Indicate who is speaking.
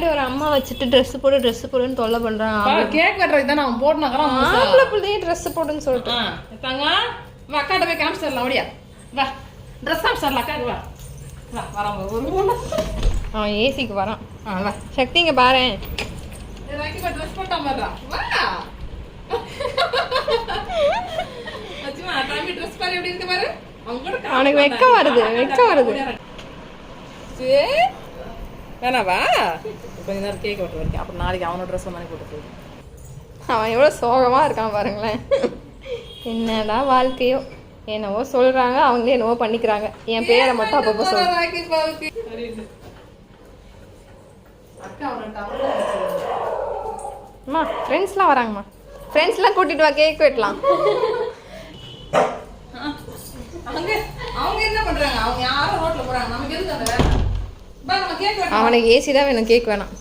Speaker 1: முன்னாடி ஒரு அம்மா வச்சுட்டு ட்ரெஸ் போடுன்னு தொல்லை பண்றான்.
Speaker 2: கேக் வெட்டுறதுக்கு தான் அவன் போட்டுனாக்கறான்.
Speaker 1: ஆம்பளை பிள்ளையே ட்ரெஸ் போடுன்னு சொல்லிட்டு
Speaker 2: தாங்களா வா அக்காட்ட போய் காமிச்சிடலாம். ஓடியா வா ட்ரெஸ் காமிச்சிடலாம் அக்காக்கு. வா வா வராம
Speaker 1: அவன் ஏசிக்கு வரான்.
Speaker 2: வா
Speaker 1: சக்தி இங்க பாரு.
Speaker 2: ட்ரெஸ் போட்டாம வர்றா. வா அச்சுமா தம்பி ட்ரெஸ் பாரு எப்படி இருக்கு பாரு.
Speaker 1: அவனுக்கு வெக்கம் வருது.
Speaker 2: வேணாவா கொஞ்ச நேரம் கேக் வெட்ட வரைக்கும். அப்புறம் நாளைக்கு அவனோட ட்ரெஸ் மாதிரி போட்டு போயிடும்.
Speaker 1: அவன் எவ்வளோ சோகமா இருக்கான் பாருங்களேன். என்னடா வாழ்க்கையோ என்னவோ சொல்றாங்க, அவங்களே என்னவோ பண்ணிக்கிறாங்க. என் பேரை மட்டும் அப்பப்போ சொல்றாங்க. அம்மா ஃப்ரெண்ட்ஸ்லாம் வராங்கம்மா. ஃப்ரெண்ட்ஸ்லாம் கூட்டிட்டு வா, கேக் வெட்டலாம்.
Speaker 2: அவங்க என்ன பண்றாங்க? அவங்க யாரும் ரோட்ல போறாங்க. நமக்கு எதுக்கு அந்த வேலை?
Speaker 1: அவனுக்கு ஏசி தான் வேணும், கேக் வேணாம்.